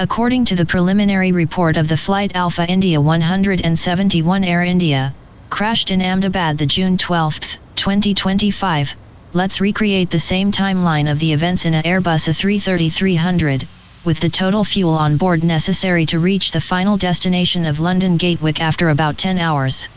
According to the preliminary report of the flight Alpha India 171 Air India, crashed in Ahmedabad the June 12, 2025, let's recreate the same timeline of the events in a Airbus A330-300, with the total fuel on board necessary to reach the final destination of London Gatwick after about 10 hours.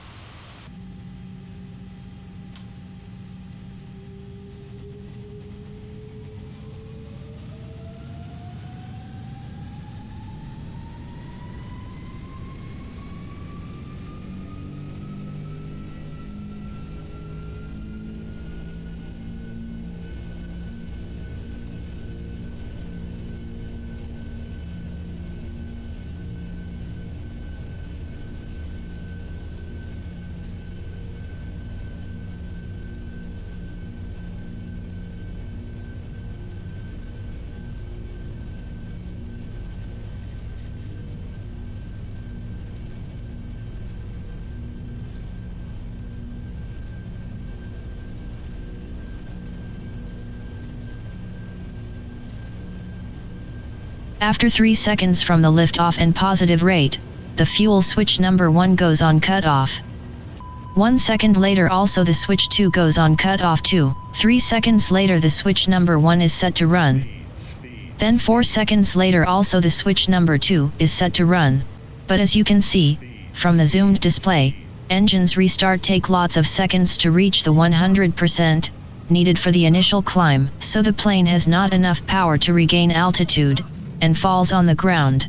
After 3 seconds from the liftoff and positive rate, the fuel switch number 1 goes on cut-off. 1 second later also the switch 2 goes on cut-off too. 3 seconds later the switch number 1 is set to run. Then 4 seconds later also the switch number 2 is set to run. But as you can see, from the zoomed display, engines restart take lots of seconds to reach the 100% needed for the initial climb, so the plane has not enough power to regain altitude, and falls on the ground.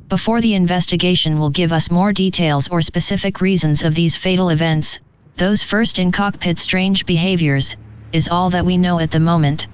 Before the investigation will give us more details or specific reasons of these fatal events, those first in cockpit strange behaviors, is all that we know at the moment.